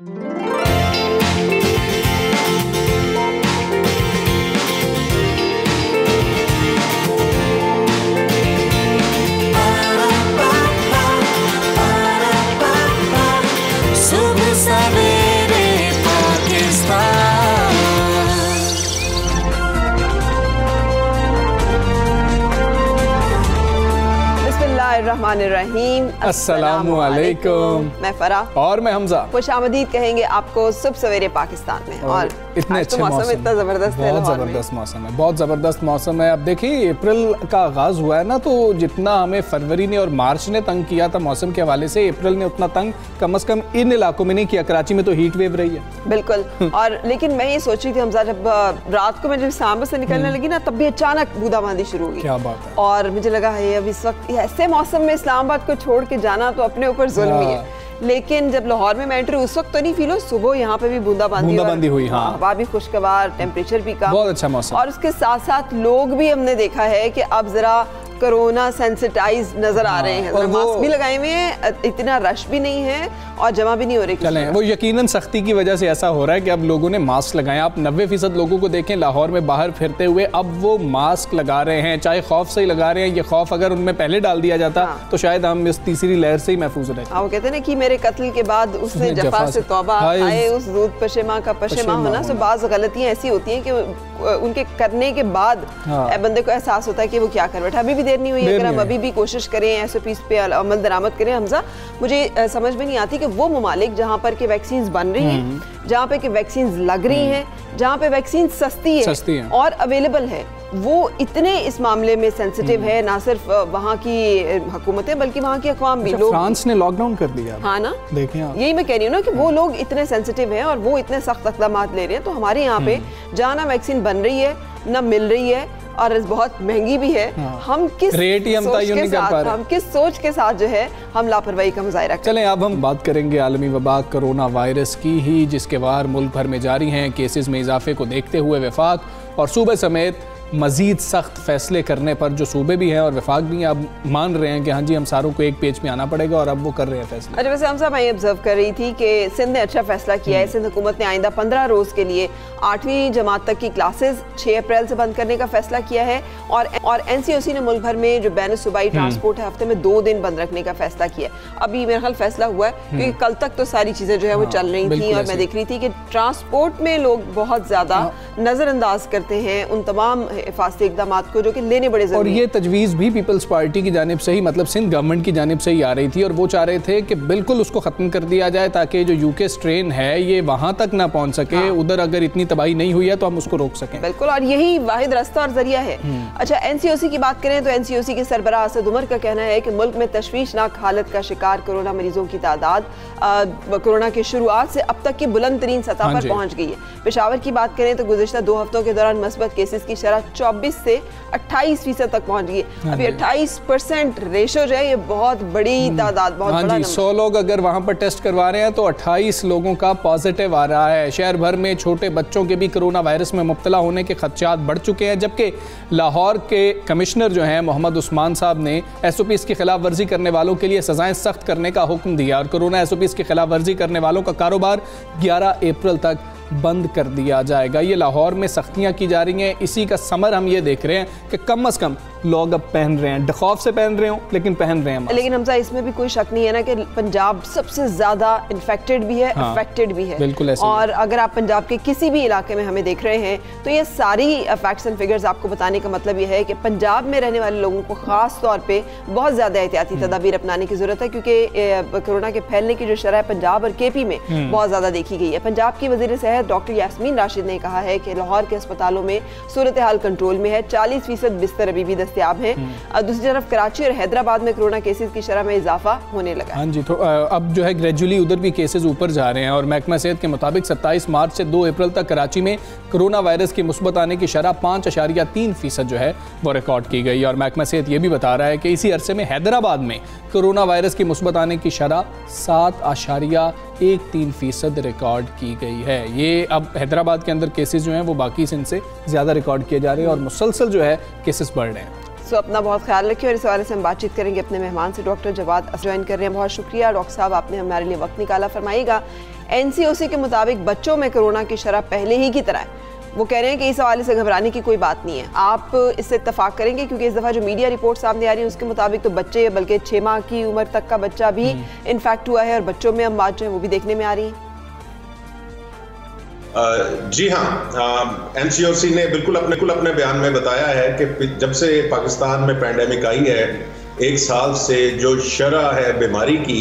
बिस्मिल्लाहिर्रहमानिर्रहीम, अस्सलामु अलैकुम। मैं फरा और मैं हमजा। खुशामदीद कहेंगे आपको सुबह सवेरे पाकिस्तान में। और इतने अच्छे मौसम, इतना ज़बरदस्त है, बहुत ज़बरदस्त मौसम है, बहुत ज़बरदस्त मौसम है। अब देखिए अप्रैल का आगाज़ हुआ है ना, तो जितना हमें फरवरी ने और मार्च ने तंग किया था मौसम के हवाले से, अप्रैल ने उतना तंग कम से कम इन इलाकों में नहीं किया। कराची में तो हीट वेव रही है बिल्कुल। और लेकिन मैं ये सोच रही थी हमजा, जब रात को मैं जब इस्लामाबाद से निकलने लगी ना, तब भी अचानक बूंदाबांदी शुरू हुई। क्या बात है। और मुझे लगा है अब इस वक्त ऐसे मौसम में इस्लामाबाद को छोड़ के जाना तो अपने ऊपर जुल्म ही है। लेकिन जब लाहौर में मैं एंट्री उस वक्त तो नहीं फील हो, सुबह यहाँ पे भी बूंदाबांदी हुई। हाँ, हवा भी खुशगवार, टेम्परेचर भी कम, बहुत अच्छा मौसम। और उसके साथ साथ लोग भी हमने देखा है कि अब जरा कोरोना सेंसिटाइज नजर आ रहे हैं, और मास्क भी लगाए हुए हैं, इतना रश भी नहीं है और जमा भी नहीं हो रही। चलें, वो यकीनन सख्ती की वजह से ऐसा हो रहा है कि अब लोगों ने मास्क लगाए। आप 90% लोगों को देखें लाहौर में बाहर फिरते हुए, अब वो मास्क लगा रहे हैं, चाहे खौफ से ही लगा रहे हैं। ये खौफ अगर उनमें पहले डाल दिया जाता तो शायद हम इस तीसरी लहर से ही महफूज रहते। वो कहते हैं ना कि मेरे कत्ल के बाद उसने जफा से तौबा, आए उस दूध पशेमा का पशेमा होना। सो बाज़ गलतियां ऐसी होती हैं कि उनके करने के बाद बंदे को एहसास होता है कि वो क्या कर बैठा। अभी भी देर नहीं हुई, अगर हम अभी भी कोशिश करें, SOPs पे अमल दरामद करें। हमजा, मुझे समझ में नहीं आती कि वो ममालिक जहाँ पर के वैक्सीन बन रही हैं, जहाँ पे के वैक्सीन लग रही हैं, जहाँ पे वैक्सीन सस्ती है और अवेलेबल है, वो इतने इस मामले में सेंसिटिव है। ना सिर्फ वहाँ की हुकूमतें बल्कि वहाँ की अक़वाम भी। लोग, फ्रांस ने लॉकडाउन कर दिया। हाँ ना, देखें आप। यही मैं कह रही हूँ ना कि वो लोग इतने सेंसिटिव हैं और वो इतने सख्त इक़दाम ले रहे हैं। तो हमारे यहाँ पे जहाँ ना वैक्सीन बन रही है, ना मिल रही है, और बहुत महंगी भी है। हम किस रेट ही हम तय्युन नहीं कर पा रहे, हम किस सोच के साथ जो है हम लापरवाही का मुजाहिरा करें। चलें, अब हम बात करेंगे आलमी वबा कोरोना वायरस की ही, जिसके वार मुल्क भर में जारी हैं। केसेस में इजाफे को देखते हुए वफाक और सूबे समेत मजीद सख्त फैसले करने पर जो सूबे भी हैं और वफाक भी हैं, अब मान रहे हैं कि हाँ जी हम सारों को एक पेज पे आना पड़ेगा, और अब वो कर रहे हैं फैसले। अच्छा, वैसे हम सब मैं ऑब्जर्व कर रही थी कि सिंध ने अच्छा फैसला किया है। सिंध हुकूमत ने आइंदा 15 रोज़ के लिए 8वीं जमात तक की क्लासेस 6 अप्रैल से बंद करने का फैसला किया है। और NCOC ने मुल्क भर में जो बैन सूबाई ट्रांसपोर्ट है हफ्ते में 2 दिन बंद रखने का फैसला किया है। अभी मेरा ख्याल फैसला हुआ है, क्योंकि कल तक तो सारी चीज़ें जो है वो चल रही थी, और मैं देख रही थी कि ट्रांसपोर्ट में लोग बहुत ज़्यादा नज़रअंदाज करते हैं उन तमाम हिफाजती इक़दाम को जो कि लेने बड़े ज़रूरी। और ये तजवीज़ भी पीपल्स पार्टी की जानिब से ही, मतलब सिंध गवर्नमेंट की जानिब से ही आ रही थी, और वो चाह रहे थे कि बिल्कुल उसको ख़त्म कर दिया जाए, ताकि जो UK स्ट्रेन है ये वहाँ तक ना पहुँच सके। उधर अगर इतनी तबाही नहीं हुई है तो हम उसको रोक सकें। बिल्कुल, और यही वाहिद रास्ता और जरिया है। अच्छा, NCOC की बात करें तो NCOC के सरबराह असद उमर का कहना है कि मुल्क में तशवीशनाक हालत का शिकार कोरोना मरीजों की तादाद कोरोना की शुरुआत से अब तक की बुलंद तरीन सतह पर पहुँच गई है। पेशावर की बात करें तो गुज़िश्ता 2 हफ्तों के दौरान मस्बत केसेस की शरह 24 से 28% तक पहुंच गई। अभी 28% रेशो जो है, ये बहुत बड़ी तादाद, बहुत बड़ा नंबर। 100 लोग अगर वहां पर टेस्ट करवा रहे हैं तो 28 लोगों का पॉजिटिव आ रहा है। शहर भर में छोटे बच्चों के भी कोरोना वायरस में मुब्तला होने के खदशात बढ़ चुके हैं, जबकि लाहौर के कमिश्नर जो हैं मोहम्मद उस्मान साहब ने SOPs की खिलाफ वर्जी करने वालों के लिए सजाएं सख्त करने का हुक्म दिया, और कोरोना SOPs की खिलाफ वर्जी करने वालों का कारोबार 11 अप्रैल तक बंद कर दिया जाएगा। ये लाहौर में सख्तियां की जा रही हैं, इसी का समर हम ये देख रहे हैं कि कम से कम लोग अब पहन रहे हैं, खौफ से पहन रहे हो लेकिन पहन रहे हैं। लेकिन हमजा, इसमें भी कोई शक नहीं है ना कि पंजाब सबसे ज्यादा इन्फेक्टेड भी है, अफेक्टेड भी है। बिल्कुल ऐसे। और अगर आप पंजाब के किसी भी इलाके में हमें देख रहे हैं तो ये सारी फैक्ट्स एंड फिगर्स आपको बताने का मतलब ये है कि पंजाब में रहने वाले लोगों को खास तौर पे बहुत ज्यादा एहतियाती तदाबीर अपनाने की जरूरत है, क्योंकि कोरोना के फैलने की जो शरह पंजाब और KP में बहुत ज्यादा देखी गई है। पंजाब की वज़ीर सेहत डॉक्टर यास्मीन राशिद ने कहा है कि लाहौर के अस्पतालों में सूरत हाल कंट्रोल में है, 40% बिस्तर अभी भी दस्तयाब हैं। दूसरी तरफ कराची और हैदराबाद में कोरोना केसेस की शरह में इजाफा होने लगा। हाँ जी, तो अब जो है ग्रेजुअली उधर भी केसेस ऊपर जा रहे हैं, और महकमा सेहत के मुताबिक 27 मार्च से 2 अप्रैल तक कराची में कोरोना वायरस की मुस्बत आने की शरह 5.3% जो है वो रिकॉर्ड की गई। और महकमा सेहत ये भी बता रहा है कि इसी अरसे में हैदराबाद में कोरोना वायरस की मुस्बत आने की शरह 7.13% रिकॉर्ड की गई है। ये अब हैदराबाद के अंदर केसेस जो हैं वो बाकी सिंध से ज़्यादा रिकॉर्ड किए जा रहे हैं, और मुसलसल जो है केसेस बढ़ रहे हैं। सो अपना बहुत ख्याल रखिए, और इस हवाले से हम बातचीत करेंगे अपने मेहमान से, डॉक्टर जवाद ज्वाइन कर रहे हैं। बहुत शुक्रिया डॉक्टर साहब, आपने हमारे लिए वक्त निकाला। फरमाइएगा एनसीओसी के मुताबिक बच्चों में कोरोना की शरह पहले ही की तरह है। वो कह रहे हैं कि इस हवाले से घबराने की कोई बात नहीं है। आप इससे इत्तफाक करेंगे? क्योंकि इस दफ़ा जो मीडिया रिपोर्ट सामने आ रही है उसके मुताबिक तो बच्चे, बल्कि 6 माह की उम्र तक का बच्चा भी इन्फेक्ट हुआ है और बच्चों में अमवात जो है वो भी देखने में आ रही है। जी हाँ, एनसीओसी ने बिल्कुल अपने बयान में बताया है कि जब से पाकिस्तान में पैंडेमिक आई है, 1 साल से जो शरह है बीमारी की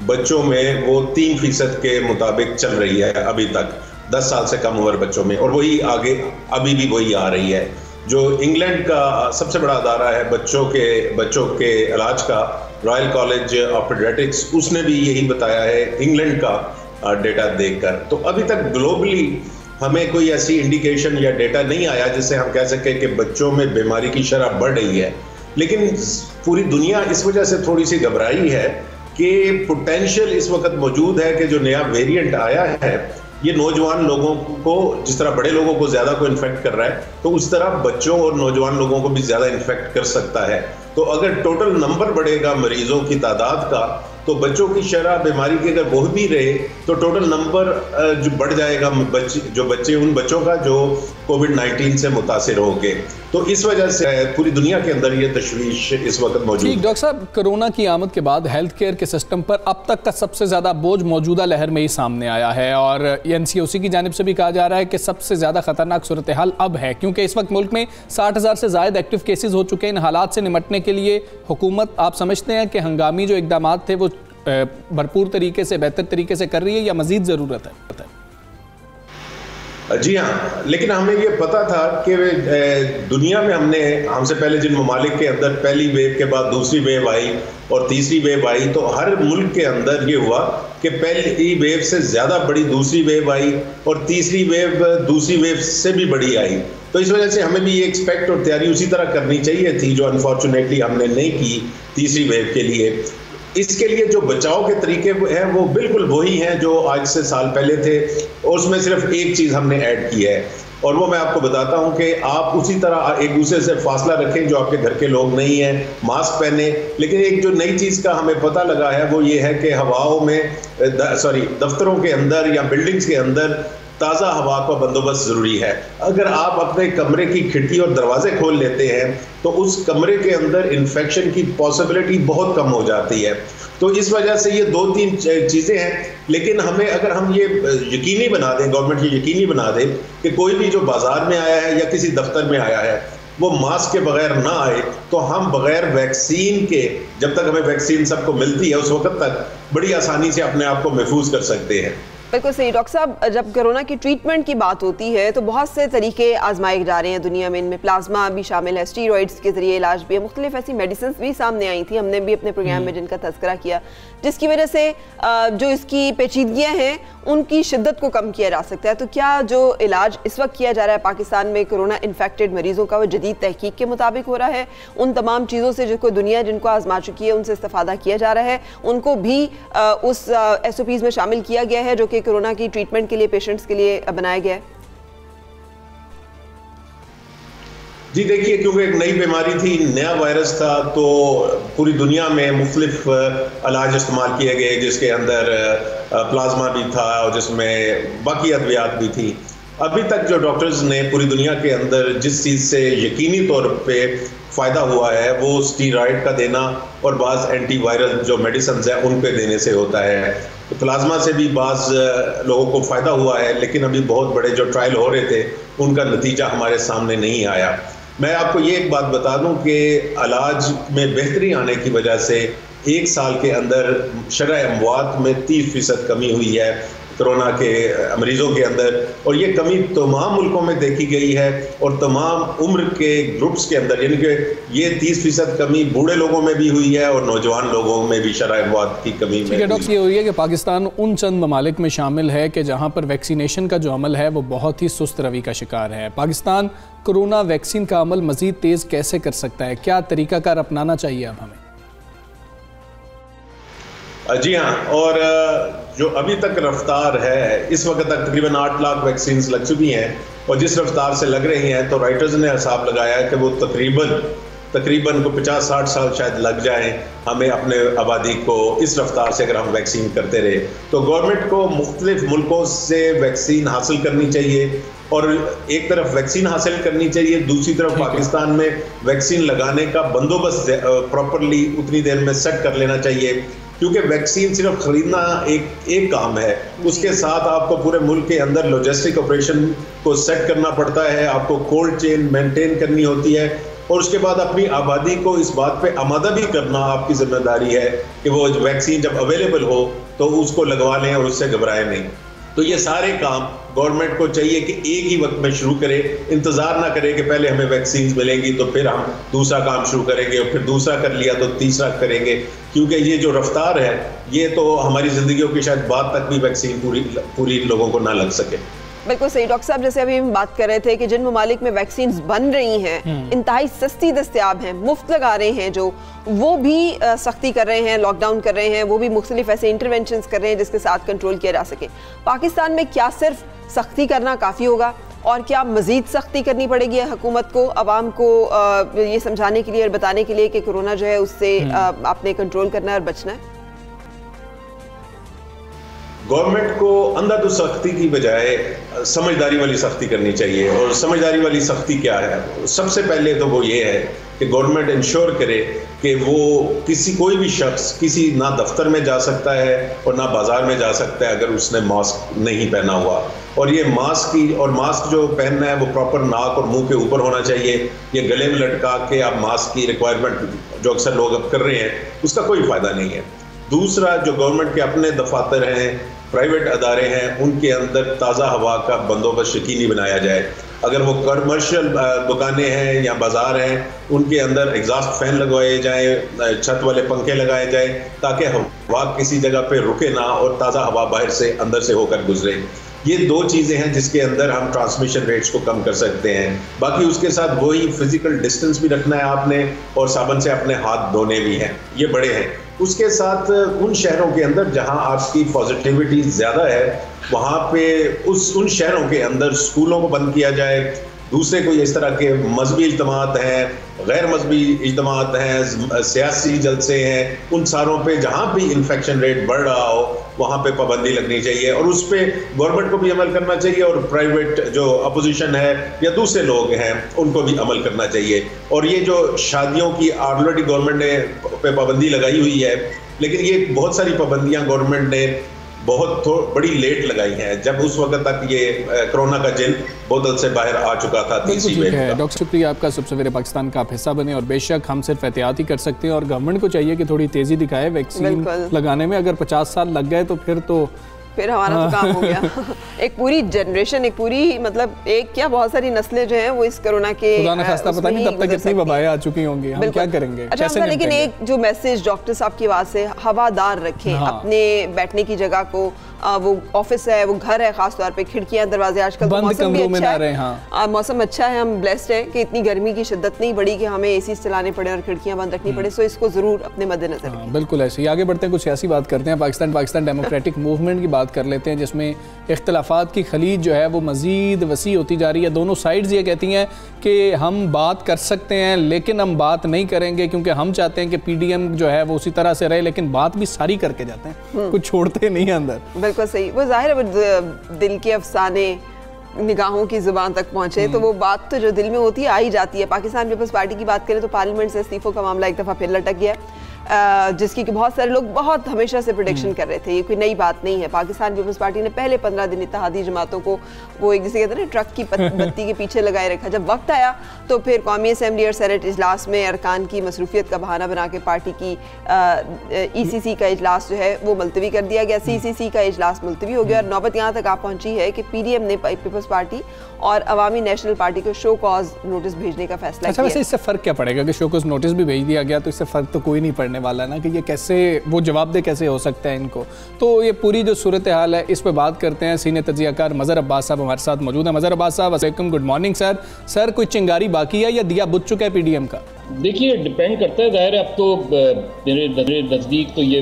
बच्चों में वो 3% के मुताबिक चल रही है अभी तक, 10 साल से कम उम्र बच्चों में, और वही आगे अभी भी वही आ रही है। जो इंग्लैंड का सबसे बड़ा अदारा है बच्चों के इलाज का, रॉयल कॉलेज ऑफ पीडियाट्रिक्स, उसने भी यही बताया है इंग्लैंड का डेटा देखकर। तो अभी तक ग्लोबली हमें कोई ऐसी इंडिकेशन या डेटा नहीं आया जिससे हम कह सकें कि बच्चों में बीमारी की शरह बढ़ रही है। लेकिन पूरी दुनिया इस वजह से थोड़ी सी घबराई है कि पोटेंशियल इस वक्त मौजूद है कि जो नया वेरिएंट आया है ये नौजवान लोगों को, जिस तरह बड़े लोगों को ज़्यादा को इन्फेक्ट कर रहा है, तो उस तरह बच्चों और नौजवान लोगों को भी ज़्यादा इन्फेक्ट कर सकता है। तो अगर टोटल नंबर बढ़ेगा मरीजों की तादाद का, तो बच्चों की शरह बीमारी की अगर वो भी रहे तो टोटल नंबर जो बढ़ जाएगा उन बच्चों का जो कोविड-19 से मुतासिर होंगे। तो इस वजह से पूरी दुनिया के अंदर ये तशवीश इस वक्त मौजूद है। डॉक्टर साहब, कोरोना की आमद के बाद हेल्थ केयर के सिस्टम पर अब तक का सबसे ज़्यादा बोझ मौजूदा लहर में ही सामने आया है और एनसीओसी की जानिब से भी कहा जा रहा है कि सबसे ज़्यादा खतरनाक सूरत हाल अब है, क्योंकि इस वक्त मुल्क में 60,000 से ज़ायद एक्टिव केसेज हो चुके हैं। इन हालात से निपटने के लिए हुकूमत, आप समझते हैं कि हंगामी जो इकदाम थे वो भरपूर तरीके से, बेहतर तरीके से कर रही है या मजीद ज़रूरत है? जी हाँ, लेकिन हमें ये पता था कि दुनिया में हमसे पहले जिन ममालिक के अंदर पहली वेव के बाद दूसरी वेव आई और तीसरी वेव आई, तो हर मुल्क के अंदर ये हुआ कि पहली वेव से ज़्यादा बड़ी दूसरी वेव आई और तीसरी वेव दूसरी वेव से भी बड़ी आई। तो इस वजह से हमें भी ये एक्सपेक्ट और तैयारी उसी तरह करनी चाहिए थी, जो अनफॉर्चुनेटली हमने नहीं की तीसरी वेव के लिए। इसके लिए जो बचाव के तरीके हैं वो बिल्कुल वही हैं जो आज से साल पहले थे, और उसमें सिर्फ एक चीज़ हमने ऐड की है, और वो मैं आपको बताता हूं कि आप उसी तरह एक दूसरे से फासला रखें जो आपके घर के लोग नहीं हैं, मास्क पहने। लेकिन एक जो नई चीज़ का हमें पता लगा है वो ये है कि हवाओं में दफ्तरों के अंदर या बिल्डिंग्स के अंदर ताज़ा हवा का बंदोबस्त ज़रूरी है। अगर आप अपने कमरे की खिड़की और दरवाजे खोल लेते हैं तो उस कमरे के अंदर इन्फेक्शन की पॉसिबिलिटी बहुत कम हो जाती है। तो इस वजह से ये 2-3 चीज़ें हैं, लेकिन हमें अगर हम ये यकीनी बना दें, गवर्नमेंट ये यकीनी बना दे कि कोई भी जो बाज़ार में आया है या किसी दफ्तर में आया है वो मास्क के बगैर ना आए, तो हम बगैर वैक्सीन के, जब तक हमें वैक्सीन सबको मिलती है उस वक्त तक बड़ी आसानी से अपने आप को महफूज कर सकते हैं। बिल्कुल सही। डॉक्टर साहब, जब कोरोना की ट्रीटमेंट की बात होती है तो बहुत से तरीके आजमाए जा रहे हैं दुनिया में, इनमें प्लाज्मा भी शामिल है, स्टीरॉइड्स के जरिए इलाज भी है, मुख्तलिफ ऐसी मेडिसिन भी सामने आई थी, हमने भी अपने प्रोग्राम में जिनका तज़किरा किया, जिसकी वजह से जो इसकी पेचीदगियाँ हैं उनकी शिद्दत को कम किया जा सकता है। तो क्या जो इलाज इस वक्त किया जा रहा है पाकिस्तान में कोरोना इन्फेक्टेड मरीजों का, वो जदीद तहकीक के मुताबिक हो रहा है? उन तमाम चीज़ों से जिनको दुनिया जिनको आजमा चुकी है उनसे इस्तेफादा किया जा रहा है, उनको भी उस SOPs में शामिल किया गया है जो कि कोरोना की ट्रीटमेंट के लिए, पेशेंट्स के लिए बनाया गया है? जी देखिए, क्योंकि एक नई बीमारी थी, नया वायरस था, तो पूरी दुनिया में मुख्तलिफ इलाज इस्तेमाल किए गए, जिसके अंदर प्लाज्मा भी था और जिसमें बाकी अद्वियात भी थी। अभी तक जो डॉक्टर्स ने पूरी दुनिया के अंदर जिस चीज़ से यकीनी तौर पे फ़ायदा हुआ है वो स्टीरॉयड का देना और बाज़ एंटीवायरल जो मेडिसिन है उन पे देने से होता है। तो प्लाज्मा से भी बाज़ लोगों को फ़ायदा हुआ है, लेकिन अभी बहुत बड़े जो ट्रायल हो रहे थे उनका नतीजा हमारे सामने नहीं आया। मैं आपको ये एक बात बता दूं कि इलाज में बेहतरी आने की वजह से 1 साल के अंदर शरह अमवात में 30% कमी हुई है कोरोना के मरीजों के अंदर, और ये कमी तमाम मुल्कों में देखी गई है और तमाम उम्र के ग्रुप्स के अंदर, यानी कि ये 30% कमी बूढ़े लोगों में भी हुई है और नौजवान लोगों में भी शरह अमवात की कमी में। डॉक्टर, ये हुई है कि पाकिस्तान उन चंद ममालिक में शामिल है कि जहाँ पर वैक्सीनेशन का जो अमल है वो बहुत ही सुस्त रवि का शिकार है। पाकिस्तान कोरोना वैक्सीन का अमल मज़ीद तेज़ कैसे कर सकता है? क्या तरीकाकार अपनाना चाहिए अब हमें? जी हाँ, और जो अभी तक रफ्तार है, इस वक्त तक तकरीबन 8 लाख वैक्सीन लग चुकी हैं और जिस रफ्तार से लग रही हैं तो राइटर्स ने हिसाब लगाया है कि वो तकरीबन तकरीबन को 50-60 साल शायद लग जाएं हमें अपने आबादी को इस रफ्तार से अगर हम वैक्सीन करते रहे। तो गवर्नमेंट को मुख्तलिफ मुल्कों से वैक्सीन हासिल करनी चाहिए, और एक तरफ वैक्सीन हासिल करनी चाहिए, दूसरी तरफ पाकिस्तान में वैक्सीन लगाने का बंदोबस्त प्रॉपरली उतनी देर में सेट कर लेना चाहिए, क्योंकि वैक्सीन सिर्फ खरीदना एक काम है, उसके साथ आपको पूरे मुल्क के अंदर लॉजिस्टिक ऑपरेशन को सेट करना पड़ता है, आपको कोल्ड चेन मेंटेन करनी होती है, और उसके बाद अपनी आबादी को इस बात पे आमादा भी करना आपकी जिम्मेदारी है कि वो वैक्सीन जब अवेलेबल हो तो उसको लगवा लें और उससे घबराएं नहीं। तो ये सारे काम गवर्नमेंट को चाहिए कि एक ही वक्त में शुरू करे, इंतजार ना करे कि पहले हमें वैक्सीन मिलेंगी तो फिर हम दूसरा काम शुरू करेंगे, और फिर दूसरा कर लिया तो तीसरा करेंगे, क्योंकि ये जो रफ्तार है ये तो हमारी जिंदगियों की शायद बाद तक भी वैक्सीन पूरी लोगों को ना लग सके। बिल्कुल सही डॉक्टर साहब, जैसे अभी हम बात कर रहे थे कि जिन ममालिक में वैक्सीन बन रही हैं, इंतहाई सस्ती दस्तयाब हैं, मुफ्त लगा रहे हैं, जो वो भी सख्ती कर रहे हैं, लॉकडाउन कर रहे हैं, वो भी मुख्तलिफ ऐसे इंटरवेंशंस कर रहे हैं जिसके साथ कंट्रोल किया जा सके। पाकिस्तान में क्या सिर्फ सख्ती करना काफ़ी होगा, और क्या मज़ीद सख्ती करनी पड़ेगी हुकूमत को, आवाम को ये समझाने के लिए और बताने के लिए कि कोरोना जो है उससे आपने कंट्रोल करना है और बचना है? गवर्नमेंट को अंधाधुंध सख्ती की बजाय समझदारी वाली सख्ती करनी चाहिए। और समझदारी वाली सख्ती क्या है? सबसे पहले तो वो ये है कि गवर्नमेंट इंश्योर करे कि वो कोई भी शख्स किसी ना दफ्तर में जा सकता है और ना बाजार में जा सकता है अगर उसने मास्क नहीं पहना हुआ। और ये मास्क जो पहनना है वो प्रॉपर नाक और मुंह के ऊपर होना चाहिए। ये गले में लटका के आप मास्क की रिक्वायरमेंट जो अक्सर लोग अब कर रहे हैं उसका कोई फ़ायदा नहीं है। दूसरा, जो गवर्नमेंट के अपने दफातर हैं, प्राइवेट अदारे हैं, उनके अंदर ताज़ा हवा का बंदोबस्त यकीनी बनाया जाए। अगर वो कमर्शियल दुकानें हैं या बाज़ार हैं, उनके अंदर एग्जॉस्ट फैन लगवाए जाएं, छत वाले पंखे लगाए जाएं, ताकि हवा किसी जगह पे रुके ना और ताज़ा हवा बाहर से अंदर से होकर गुजरे। ये दो चीज़ें हैं जिसके अंदर हम ट्रांसमिशन रेट्स को कम कर सकते हैं। बाकी उसके साथ वही फिजिकल डिस्टेंस भी रखना है आपने, और साबुन से अपने हाथ धोने भी हैं, ये बड़े हैं। उसके साथ उन शहरों के अंदर जहां आपकी पॉजिटिविटी ज़्यादा है वहां पे उन शहरों के अंदर स्कूलों को बंद किया जाए। दूसरे कोई इस तरह के मजहबी इज्तिमात हैं, गैर मजहबी इज्तिमात हैं, सियासी जलसे हैं, उन सारों पे जहाँ भी इन्फेक्शन रेट बढ़ रहा हो वहाँ पे पाबंदी लगनी चाहिए, और उस पर गवर्नमेंट को भी अमल करना चाहिए, और प्राइवेट जो अपोजिशन है या दूसरे लोग हैं उनको भी अमल करना चाहिए। और ये जो शादियों की ऑलरेडी गवर्नमेंट ने पे पाबंदी लगाई हुई है, लेकिन ये बहुत सारी पाबंदियाँ गवर्नमेंट ने बहुत बड़ी लेट लगाई हैं, जब उस वक्त तक ये कोरोना का जिन बोतल से बाहर आ चुका था। डॉक्टर शुक्रिया आपका, सब सवेरे पाकिस्तान का आप हिस्सा बने। और बेशक हम सिर्फ एहतियात ही कर सकते हैं, और गवर्नमेंट को चाहिए कि थोड़ी तेज़ी दिखाए वैक्सीन लगाने में। अगर 50 साल लग गए तो फिर हमारा तो काम हो गया। एक पूरी जनरेशन, एक पूरी मतलब एक क्या बहुत सारी नस्लें जो हैं वो इस कोरोना के पता नहीं तब तक कितनी वबाएं आ चुकी होंगी, हम क्या करेंगे। अच्छा, लेकिन एक जो मैसेज डॉक्टर साहब की आवाज़ से हवादार रखें अपने बैठने की जगह को, वो ऑफिस है, वो घर है, खास तौर पे खिड़कियां दरवाजे, आजकल तो मौसम भी अच्छा है, मौसम अच्छा है, हम ब्लेस्ड है कि इतनी गर्मी की शिद्दत नहीं बढ़ी कि हमें एसी चलाने पड़े और खिड़कियां बंद रखनी पड़े। सो इसको जरूर अपने मद्देनजर रखें। बिल्कुल ऐसे ही आगे बढ़ते हैं, कुछ सियासी बात करते हैं। पाकिस्तान डेमोक्रेटिक मूवमेंट की बात कर लेते हैं, जिसमें इख्तलाफात की खलीज जो है वो मज़ीद वसी होती जा रही है। दोनों साइड्स ये कहती हैं कि हम बात कर सकते हैं लेकिन हम बात नहीं करेंगे, क्योंकि हम चाहते हैं कि PDM जो है वो उसी तरह से रहे, लेकिन बात भी सारी करके जाते हैं, कुछ छोड़ते नहीं है अंदर। बिल्कुल सही, वो जाहिर है वो दिल के अफसाने निगाहों की जुबान तक पहुंचे तो वो बात तो जो दिल में होती है आ ही जाती है। पाकिस्तान पीपल्स पार्टी की बात करें तो पार्लियामेंट से इस्तीफों का मामला एक दफ़ा फिर लटक गया, जिसकी कि बहुत सारे लोग बहुत हमेशा से प्रेडिक्शन कर रहे थे। ये कोई नई बात नहीं है। पाकिस्तान पीपल्स पार्टी ने पहले 15 दिन इत्तेहादी जमातों को वो एक जैसे कहते हैं ना ट्रक की बत्ती के पीछे लगाए रखा। जब वक्त आया तो फिर कौमी असम्बली और सेनेट इजलास में अरकान की मसरूफियत का बहाना बना के पार्टी की ECC का इजलास जो है वो मुलतवी कर दिया गया। CCC का इजलास मुलतवी हो गया और नौबत यहाँ तक आ पहुँची है कि PDM ने पीपल्स पार्टी और अवामी नेशनल पार्टी को शो कॉज नोटिस भेजने का फैसला किया। वैसे इससे फ़र्क क्या पड़ेगा कि शो कॉज नोटिस भी भेज दिया गया तो इससे फ़र्क तो कोई नहीं पड़ने वाला ना, कि ये कैसे वो जवाबदेह कैसे हो सकता है इनको। तो ये पूरी जो सूरत हाल है इस पर बात करते हैं। सीनियर तजियाकार मज़हर अब्बास साहब हमारे साथ मौजूद है। मज़हर अब्बास साहब अस्सलाम, गुड मॉर्निंग सर। सर, कोई चिंगारी बाकी है या दिया बुझ चुका है PDM का? देखिए, डिपेंड करता है, ज़ाहिर है अब तो मेरे नज़दीक तो ये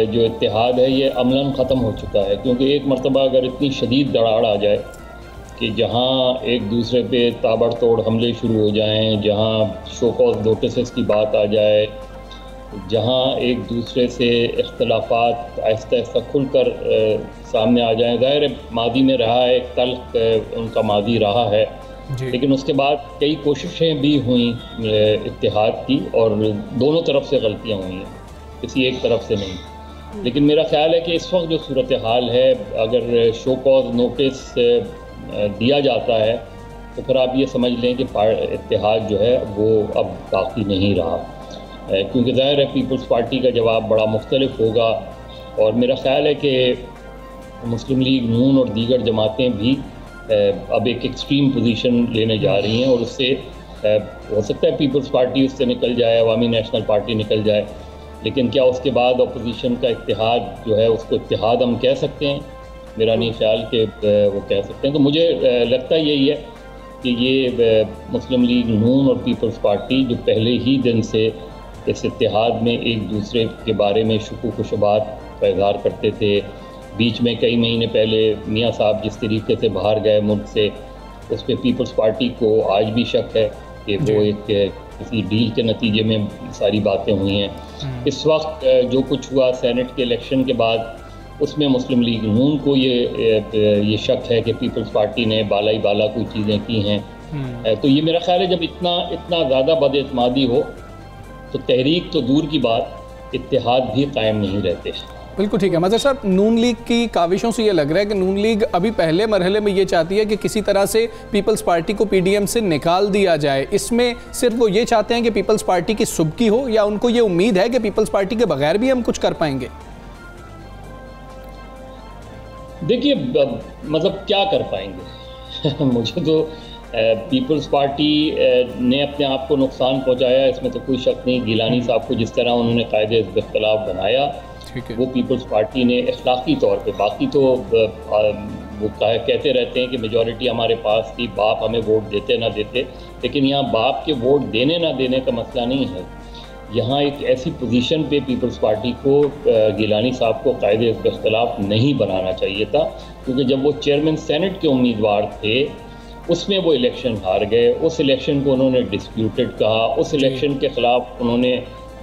जो इत्तेहाद है ये अमलन ख़त्म हो चुका है, क्योंकि एक मरतबा अगर इतनी शदीद दराड़ आ जाए कि जहाँ एक दूसरे पे ताबड़तोड़ हमले शुरू हो जाएं, जहाँ शो कॉज नोटिस की बात आ जाए, जहाँ एक दूसरे से इख्तलाफात आहिस्ता आहिस्ता खुल कर सामने आ जाएं। ज़ाहिर मादी में रहा है, तल्ख उनका मादी रहा है, लेकिन उसके बाद कई कोशिशें भी हुई इत्तेहाद की और दोनों तरफ से गलतियाँ हुई हैं, किसी एक तरफ से नहीं। लेकिन मेरा ख्याल है कि इस वक्त जो सूरत हाल है, अगर शो कॉज नोटिस दिया जाता है तो फिर आप ये समझ लें कि इत्तेहाद जो है वो अब बाकी नहीं रहा, क्योंकि ज़ाहिर है पीपल्स पार्टी का जवाब बड़ा मुख्तलिफ होगा। और मेरा ख्याल है कि मुस्लिम लीग नून और दीगर जमातें भी अब एक एक्सट्रीम पोजीशन लेने जा रही हैं और उससे हो सकता है पीपल्स पार्टी उससे निकल जाए, अवामी नेशनल पार्टी निकल जाए, लेकिन क्या उसके बाद अपोजिशन का इत्तेहाद जो है उसको इत्तेहाद हम कह सकते हैं? मेरा नहीं ख्याल कि वो कह सकते हैं। तो मुझे लगता यही है कि ये मुस्लिम लीग नून और पीपल्स पार्टी जो पहले ही दिन से इस इत्तेहाद में एक दूसरे के बारे में शुकूक व शुबात का इज़हार करते थे, बीच में कई महीने पहले मियाँ साहब जिस तरीके से बाहर गए मुल्क से, उस पर पीपल्स पार्टी को आज भी शक है कि वो एक किसी डील के नतीजे में सारी बातें हुई हैं। इस वक्त जो कुछ हुआ सेनेट के इलेक्शन के बाद, उसमें मुस्लिम लीग नून को ये शक है कि पीपल्स पार्टी ने बाला ही बाला कोई चीज़ें की हैं। तो ये मेरा ख्याल है जब इतना ज़्यादा बदएतमादी हो तो तहरीक तो दूर की बात, इत्तेहाद भी कायम नहीं रहते। बिल्कुल ठीक है मज़हर साहब, नून लीग की काविशों से ये लग रहा है कि नून लीग अभी पहले मरहले में ये चाहती है कि किसी तरह से पीपल्स पार्टी को पीडीएम से निकाल दिया जाए। इसमें सिर्फ वो ये चाहते हैं कि पीपल्स पार्टी की सुबकी हो, या उनको ये उम्मीद है कि पीपल्स पार्टी के बगैर भी हम कुछ कर पाएंगे? देखिए मतलब क्या कर पाएंगे मुझे तो पीपल्स पार्टी ने अपने आप को नुकसान पहुंचाया, इसमें तो कोई शक नहीं। गिलानी साहब को जिस तरह उन्होंने कायदे इख्तिलाफ बनाया, वो पीपल्स पार्टी ने अखलाकी तौर पे, बाकी तो वो कहते रहते हैं कि मेजॉरिटी हमारे पास थी, बाप हमें वोट देते ना देते, लेकिन यहाँ बाप के वोट देने ना देने का मसला नहीं है। यहाँ एक ऐसी पोजीशन पे पीपल्स पार्टी को गिलानी साहब को कायदे इख्तिलाफ नहीं बनाना चाहिए था, क्योंकि जब वो चेयरमैन सेनेट के उम्मीदवार थे उसमें वो इलेक्शन हार गए। उस इलेक्शन को उन्होंने डिस्प्यूटेड कहा, उस इलेक्शन के ख़िलाफ़ उन्होंने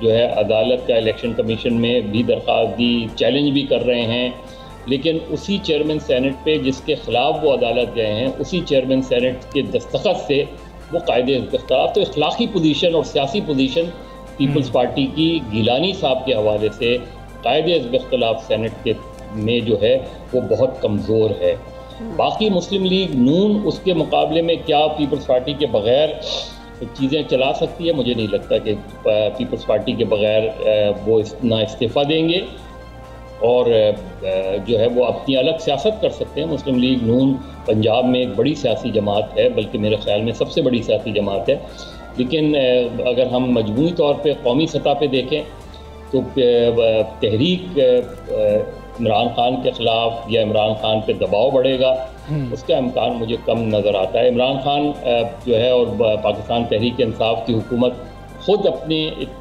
जो है अदालत का इलेक्शन कमीशन में भी दरख्वास्त दी, चैलेंज भी कर रहे हैं, लेकिन उसी चेयरमैन सेनेट पे जिसके ख़िलाफ़ वो अदालत गए हैं, उसी चेयरमैन सेनेट के दस्तखत से वो कायदे इख्तिलाफ, तो इखलाकी पोजीशन और सियासी पोजीशन पीपल्स पार्टी की गिलानी साहब के हवाले से कायदे इख्तिलाफ सेनेट के में जो है वो बहुत कमज़ोर है। बाकी मुस्लिम लीग नून उसके मुकाबले में क्या पीपल्स पार्टी के बग़ैर चीज़ें चला सकती है? मुझे नहीं लगता कि पीपल्स पार्टी के बग़ैर वो ना इस्तीफ़ा देंगे और जो है वो अपनी अलग सियासत कर सकते हैं। मुस्लिम लीग नून पंजाब में एक बड़ी सियासी जमात है, बल्कि मेरे ख़्याल में सबसे बड़ी सियासी जमात है, लेकिन अगर हम मजमूई तौर पे कौमी सतह पे देखें तो तहरीक इमरान खान के ख़िलाफ़ या इमरान खान पे दबाव बढ़ेगा, उसका इम्कान मुझे कम नज़र आता है। इमरान खान जो है और पाकिस्तान तहरीक इंसाफ की हुकूमत ख़ुद अपने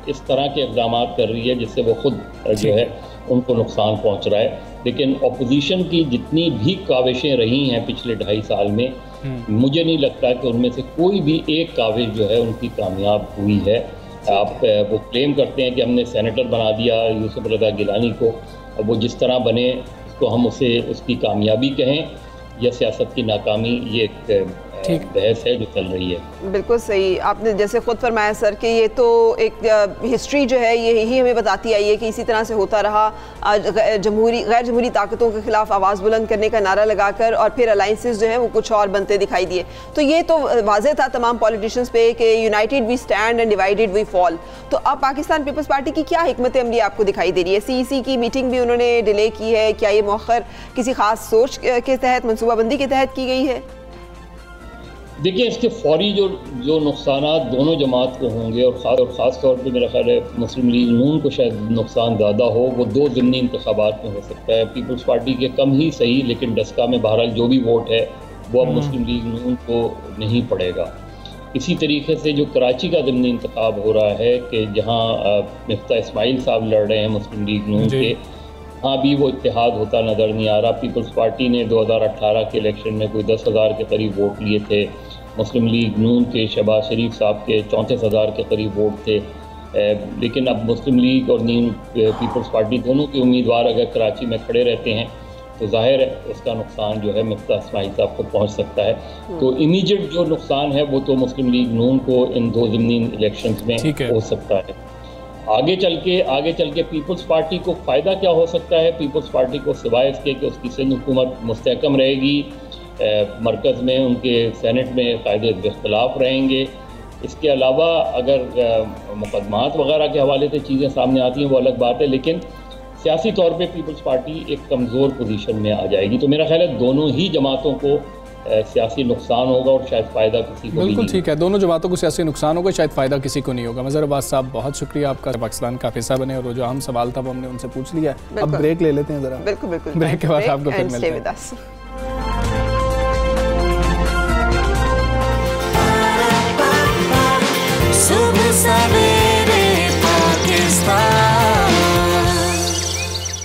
इस तरह के इक़दाम कर रही है जिससे वो ख़ुद जो है उनको नुकसान पहुँच रहा है। लेकिन अपोजिशन की जितनी भी काविशें रही हैं पिछले 2.5 साल में, मुझे नहीं लगता कि उनमें से कोई भी एक काविश जो है उनकी कामयाब हुई है। आप वो क्लेम करते हैं कि हमने सेनेटर बना दिया यूसुफ रज़ा गिलानी को, अब वो जिस तरह बने उसको हम उसे उसकी कामयाबी कहें या सियासत की नाकामी, ये एक बहस है जो चल रही है। बिल्कुल सही आपने जैसे खुद फरमाया सर कि ये तो एक हिस्ट्री जो है यही हमें बताती आई है कि इसी तरह से होता रहा। गैर जमहूरी ताकतों के खिलाफ आवाज़ बुलंद करने का नारा लगाकर और फिर अलाइंसेस जो है वो कुछ और बनते दिखाई दिए। तो ये तो वाज़ेह था तमाम पॉलिटिशियंस पे कि united we stand and divided we fall. तो अब पाकिस्तान पीपल्स पार्टी की क्या हिकमत अमली आपको दिखाई दे रही है? CEC की मीटिंग भी उन्होंने डिले की है, क्या ये मौखर किसी खास सोच के तहत, मनसूबाबंदी के तहत की गई है? देखिए इसके फौरी जो नुकसानात दोनों जमात को होंगे और ख़ास तौर पे मेरा ख्याल है मुस्लिम लीग नून को शायद नुकसान ज़्यादा हो, वो 2 ज़िमनी इंतखाबात में हो सकता है। पीपल्स पार्टी के कम ही सही, लेकिन डस्का में बहरहाल जो भी वोट है वो अब मुस्लिम लीग नून को नहीं पड़ेगा। इसी तरीके से जो कराची का ज़िमनी इंतखाब हो रहा है कि जहाँ मिफ्ता इस्माइल साहब लड़ रहे हैं मुस्लिम लीग नून के, भी वो इत्तेहाद होता नज़र नहीं आ रहा। पीपल्स पार्टी ने 2018 के इलेक्शन में कोई 10,000 के करीब वोट लिए थे। मुस्लिम लीग नून के शहबाज शरीफ साहब के 34,000 के करीब वोट थे। लेकिन अब मुस्लिम लीग और नून पीपल्स पार्टी दोनों के उम्मीदवार अगर कराची में खड़े रहते हैं तो जाहिर है उसका नुकसान जो है मिफ्ताह इस्माइल साहब को पहुंच सकता है। तो इमीडिएट जो नुकसान है वो तो मुस्लिम लीग नून को इन 2 ज़मीनी इलेक्शंस में हो सकता है। आगे चल के पीपल्स पार्टी को फ़ायदा क्या हो सकता है? पीपल्स पार्टी को सिवाय इसके कि उसकी सिंध हुकूमत मुस्तहकम रहेगी, मरकज़ में उनके सेनेट में कायदे इख्तिलाफ रहेंगे। इसके अलावा अगर मुकदमात वगैरह के हवाले से चीज़ें सामने आती हैं वो अलग बात है, लेकिन सियासी तौर पे पीपल्स पार्टी एक कमज़ोर पोजीशन में आ जाएगी। तो मेरा ख्याल है दोनों ही जमातों को सियासी नुकसान होगा और शायद फ़ायदा किसी को बिल्कुल ठीक है, दोनों जमातों को सियासी नुकसान होगा, शायद फ़ायदा किसी को नहीं होगा। मज़हर अब्बास साहब बहुत शुक्रिया आपका, पाकिस्तान का हिस्सा बने और जो अहम सवाल था वो हमने उनसे पूछ लिया। अब ब्रेक ले लेते हैं ज़रा। बिल्कुल बिल्कुल, ब्रेक के बाद आपको फिर मिलते हैं। सुबह सवेरे पाकिस्तान।